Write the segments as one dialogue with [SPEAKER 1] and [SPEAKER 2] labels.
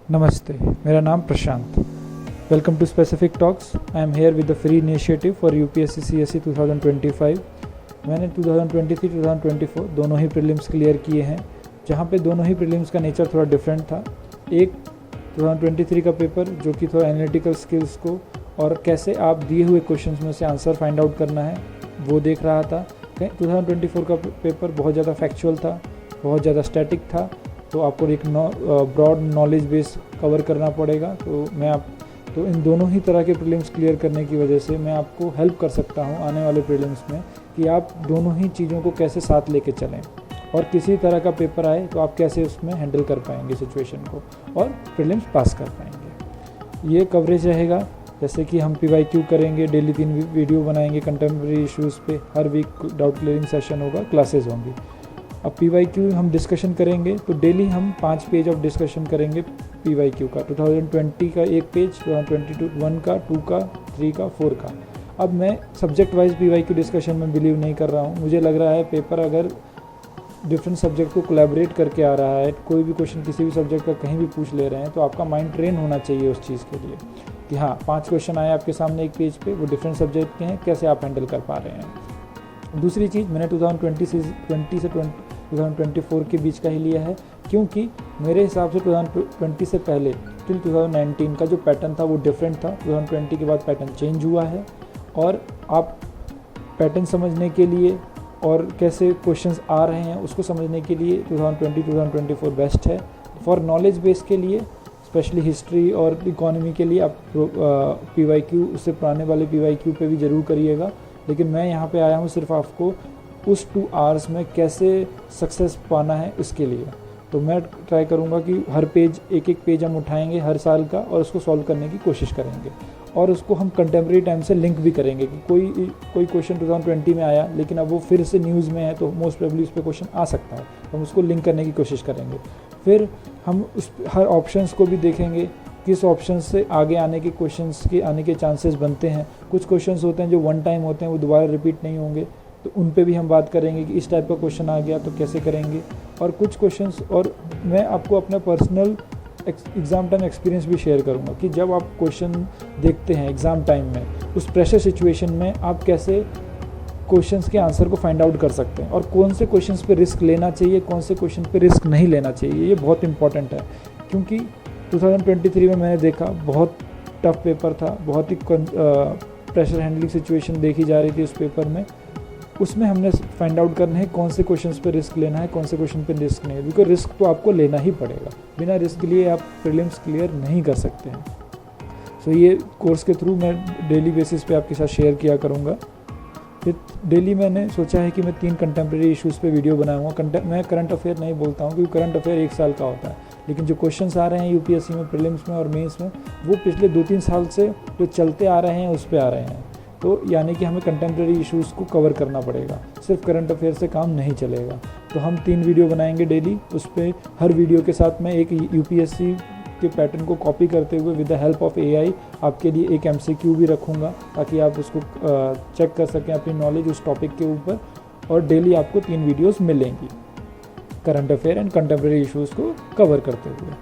[SPEAKER 1] नमस्ते, मेरा नाम Prashant. Welcome to specific talks. I am here with the free initiative for UPSC CSE 2025। मैंने 2023-2024 दोनों ही प्रीलिम्स क्लियर किए हैं, जहां पे दोनों ही प्रीलिम्स का नेचर थोड़ा डिफरेंट था। एक 2023 का पेपर जो कि थोड़ा एनालिटिकल स्किल्स को और कैसे आप दिए हुए क्वेश्चंस में से आंसर फाइंड आउट करना है वो देख रहा था। 2024 का पेपर बहुत ज़्यादा फैक्चुअल था, बहुत ज़्यादा स्टैटिक था, तो आपको एक ब्रॉड नॉलेज बेस कवर करना पड़ेगा। तो इन दोनों ही तरह के प्रीलिम्स क्लियर करने की वजह से मैं आपको हेल्प कर सकता हूं आने वाले प्रीलिम्स में कि आप दोनों ही चीज़ों को कैसे साथ लेके चलें और किसी तरह का पेपर आए तो आप कैसे उसमें हैंडल कर पाएंगे सिचुएशन को और प्रीलिम्स पास कर पाएंगे। ये कवरेज रहेगा, जैसे कि हम PYQ करेंगे, डेली 3 वीडियो बनाएंगे कंटेम्प्रेरी इश्यूज़ पे, हर वीक डाउट क्लियरिंग सेशन होगा, क्लासेस होंगी। अब PYQ हम डिस्कशन करेंगे तो डेली हम 5 पेज ऑफ डिस्कशन करेंगे PYQ का, 2020 का 1 पेज, 2021 का, 2 का, 3 का, 4 का। अब मैं सब्जेक्ट वाइज PYQ डिस्कशन में बिलीव नहीं कर रहा हूँ। मुझे लग रहा है पेपर अगर डिफरेंट सब्जेक्ट को कोलैबोरेट करके आ रहा है, कोई भी क्वेश्चन किसी भी सब्जेक्ट का कहीं भी पूछ ले रहे हैं, तो आपका माइंड ट्रेन होना चाहिए उस चीज़ के लिए कि हाँ 5 क्वेश्चन आए आपके सामने एक पेज पे, वो डिफरेंट सब्जेक्ट के हैं, कैसे आप हैंडल कर पा रहे हैं। दूसरी चीज़ मैंने 2020 से 2024 के बीच का ही लिया है, क्योंकि मेरे हिसाब से 2020 से पहले टिल 2019 का जो पैटर्न था वो डिफरेंट था। 2020 के बाद पैटर्न चेंज हुआ है और आप पैटर्न समझने के लिए और कैसे क्वेश्चंस आ रहे हैं उसको समझने के लिए 2020-2024 बेस्ट है। फॉर नॉलेज बेस के लिए स्पेशली हिस्ट्री और इकोनॉमी के लिए आप PYQ उससे पुराने वाले PYQ पे भी ज़रूर करिएगा, लेकिन मैं यहाँ पे आया हूँ सिर्फ आपको उस 2 आवर्स में कैसे सक्सेस पाना है उसके लिए। तो मैं ट्राई करूँगा कि हर पेज एक पेज हम उठाएंगे हर साल का और उसको सॉल्व करने की कोशिश करेंगे और उसको हम कंटेम्प्रेरी टाइम से लिंक भी करेंगे कि कोई क्वेश्चन 2020 में आया लेकिन अब वो फिर से न्यूज़ में है तो मोस्ट प्रोबेबली उस पर क्वेश्चन आ सकता है, तो हम उसको लिंक करने की कोशिश करेंगे। फिर हम उस हर ऑप्शंस को भी देखेंगे, किस ऑप्शन से आगे आने के क्वेश्चंस के आने के चांसेस बनते हैं। कुछ क्वेश्चंस होते हैं जो वन टाइम होते हैं, वो दोबारा रिपीट नहीं होंगे, तो उन पे भी हम बात करेंगे कि इस टाइप का क्वेश्चन आ गया तो कैसे करेंगे। और कुछ क्वेश्चंस और मैं आपको अपना पर्सनल एग्ज़ाम टाइम एक्सपीरियंस भी शेयर करूंगा कि जब आप क्वेश्चन देखते हैं एग्ज़ाम टाइम में, उस प्रेशर सिचुएशन में आप कैसे क्वेश्चंस के आंसर को फाइंड आउट कर सकते हैं और कौन से क्वेश्चंस पे रिस्क लेना चाहिए, कौन से क्वेश्चन पे रिस्क नहीं लेना चाहिए। ये बहुत इंपॉर्टेंट है, क्योंकि 2023 में मैंने देखा बहुत टफ पेपर था, बहुत ही प्रेशर हैंडलिंग सिचुएशन देखी जा रही थी उस पेपर में। उसमें हमने फाइंड आउट करना है कौन से क्वेश्चंस पे रिस्क लेना है, कौन से क्वेश्चन पे रिस्क नहीं है, बिकॉज रिस्क तो आपको लेना ही पड़ेगा। बिना रिस्क लिए आप प्रीलिम्स क्लियर नहीं कर सकते हैं। सो ये कोर्स के थ्रू मैं डेली बेसिस पे आपके साथ शेयर किया करूँगा। फिर डेली मैंने सोचा है कि मैं 3 कंटेम्प्रेरी इश्यूज़ पे वीडियो बनाऊँगा। मैं करंट अफेयर नहीं बोलता हूँ क्योंकि करंट अफेयर 1 साल का होता है, लेकिन जो क्वेश्चंस आ रहे हैं यूपीएससी में प्रीलिम्स में और मेंस में, वो पिछले 2-3 साल से जो चलते आ रहे हैं उस पर आ रहे हैं। तो यानी कि हमें कंटेम्प्रेरी इश्यूज़ को कवर करना पड़ेगा, सिर्फ करंट अफेयर से काम नहीं चलेगा। तो हम 3 वीडियो बनाएंगे डेली, उस पर हर वीडियो के साथ मैं एक यूपीएससी के पैटर्न को कॉपी करते हुए with the help of AI आपके लिए एक MCQ भी रखूँगा ताकि आप उसको चेक कर सकें अपनी नॉलेज उस टॉपिक के ऊपर। और डेली आपको 3 वीडियोज़ मिलेंगी current affair and contemporary issues को कवर करते हुए।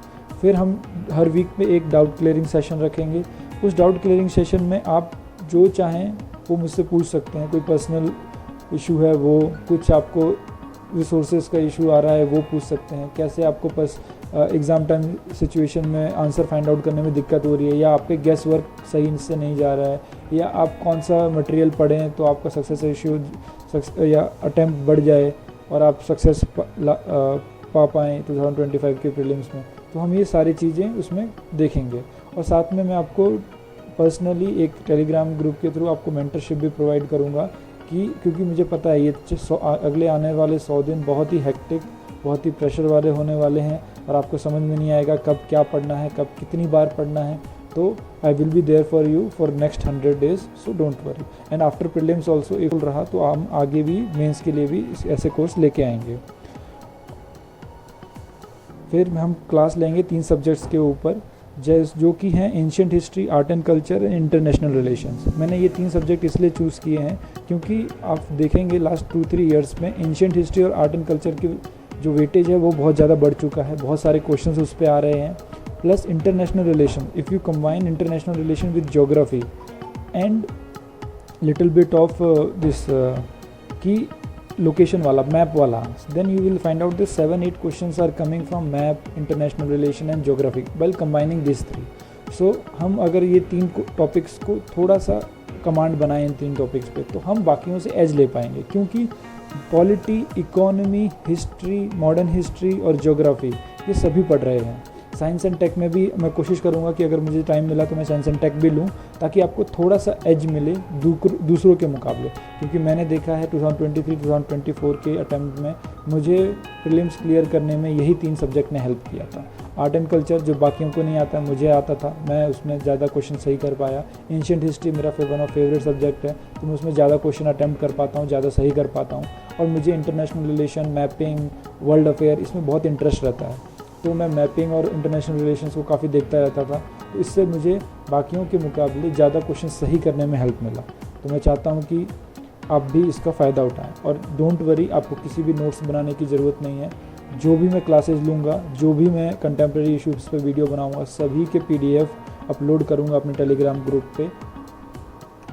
[SPEAKER 1] फिर हम हर वीक में एक डाउट क्लियरिंग सेशन रखेंगे। उस डाउट क्लियरिंग सेशन में आप जो चाहें वो मुझसे पूछ सकते हैं। कोई पर्सनल इशू है वो, कुछ आपको रिसोर्सेज का इशू आ रहा है वो पूछ सकते हैं, कैसे आपको एग्ज़ाम टाइम सिचुएशन में आंसर फाइंड आउट करने में दिक्कत हो रही है, या आपके गेस वर्क सही से नहीं जा रहा है, या आप कौन सा मटेरियल पढ़ें तो आपका सक्सेस रेशियो या अटैम्प्ट बढ़ जाए और आप सक्सेस पा पाएँ 2025 के प्रीलिम्स में। तो हम ये सारी चीज़ें उसमें देखेंगे और साथ में मैं आपको पर्सनली एक टेलीग्राम ग्रुप के थ्रू आपको मेंटरशिप भी प्रोवाइड करूंगा क्योंकि मुझे पता है ये अगले आने वाले 100 दिन बहुत ही हेक्टिक, बहुत ही प्रेशर वाले होने वाले हैं और आपको समझ में नहीं आएगा कब क्या पढ़ना है, कब कितनी बार पढ़ना है। तो I will be there for you for next 100 days, so don't worry. And after prelims also एक रहा तो हम आगे भी मेंस के लिए भी ऐसे कोर्स लेके आएंगे। फिर हम क्लास लेंगे 3 सब्जेक्ट्स के ऊपर, जो कि हैं ancient history, art and culture and international relations. मैंने ये 3 सब्जेक्ट इसलिए चूज़ किए हैं क्योंकि आप देखेंगे लास्ट 2-3 ईयर्स में एंशिएंट हिस्ट्री और आर्ट एंड कल्चर की जो वेटेज है वो बहुत ज़्यादा बढ़ चुका है। बहुत सारे क्वेश्चंस उस पर आ रहे हैं, plus international relation. If you combine international relation with geography and little bit of this key location wala, map wala, then you will find out the 7-8 questions are coming from map, international relation and geography while combining these three. So हम अगर ये तीन topics को थोड़ा सा command बनाएं इन तीन topics पे, तो हम बाकियों से एज ले पाएंगे, क्योंकि polity, economy, history, modern history और ज्योग्राफी ये सभी पढ़ रहे हैं। साइंस एंड टेक में भी मैं कोशिश करूंगा कि अगर मुझे टाइम मिला तो मैं साइंस एंड टेक भी लूँ, ताकि आपको थोड़ा सा एज मिले दूसरों के मुकाबले। क्योंकि मैंने देखा है 2023-2024 के अटैम्प्ट में मुझे प्रीलिम्स क्लियर करने में यही 3 सब्जेक्ट ने हेल्प किया था। आर्ट एंड कल्चर जो बाकियों को नहीं आता, मुझे आता था, मैं उसमें ज़्यादा क्वेश्चन सही कर पाया। एंशिएंट हिस्ट्री मेरा वन ऑफ फेवरेट सब्जेक्ट है, तो मैं उसमें ज़्यादा क्वेश्चन अटैम्प्ट कर पाता हूँ, ज़्यादा सही कर पाता हूँ। और मुझे international relation, mapping, world affair, इसमें बहुत इंटरेस्ट रहता है, तो मैं मैपिंग और इंटरनेशनल रिलेशंस को काफ़ी देखता रहता था। तो इससे मुझे बाकियों के मुकाबले ज़्यादा क्वेश्चन सही करने में हेल्प मिला। तो मैं चाहता हूँ कि आप भी इसका फ़ायदा उठाएं। और डोंट वरी, आपको किसी भी नोट्स बनाने की ज़रूरत नहीं है। जो भी मैं क्लासेस लूँगा, जो भी मैं कंटेम्प्रेरी इशूज़ पे वीडियो बनाऊँगा, सभी के PDF अपलोड करूँगा अपने टेलीग्राम ग्रुप पे।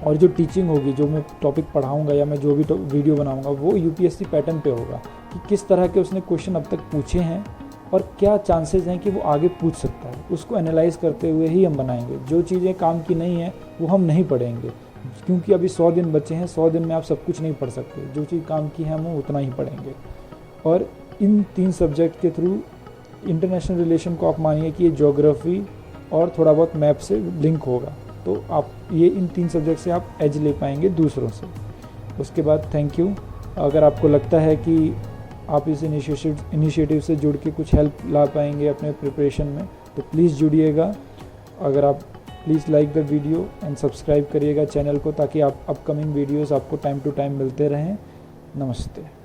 [SPEAKER 1] और जो टीचिंग होगी, जो मैं टॉपिक पढ़ाऊँगा या मैं जो भी वीडियो बनाऊँगा, वो UPSC पैटर्न पे होगा कि किस तरह के उसने क्वेश्चन अब तक पूछे हैं और क्या चांसेस हैं कि वो आगे पूछ सकता है। उसको एनालाइज करते हुए ही हम बनाएंगे। जो चीज़ें काम की नहीं हैं वो हम नहीं पढ़ेंगे, क्योंकि अभी 100 दिन बचे हैं। 100 दिन में आप सब कुछ नहीं पढ़ सकते। जो चीज़ काम की है हम उतना ही पढ़ेंगे। और इन 3 सब्जेक्ट के थ्रू इंटरनेशनल रिलेशन को आप मानिए कि ये ज्योग्राफी और थोड़ा बहुत मैप से लिंक होगा, तो आप ये इन 3 सब्जेक्ट से आप एज ले पाएंगे दूसरों से। उसके बाद थैंक यू। अगर आपको लगता है कि आप इस इनिशिएटिव से जुड़ के कुछ हेल्प ला पाएंगे अपने प्रिपरेशन में, तो प्लीज़ जुड़िएगा। अगर आप please like the video and subscribe करिएगा चैनल को, ताकि आप अपकमिंग वीडियोस आपको टाइम टू टाइम मिलते रहें। नमस्ते।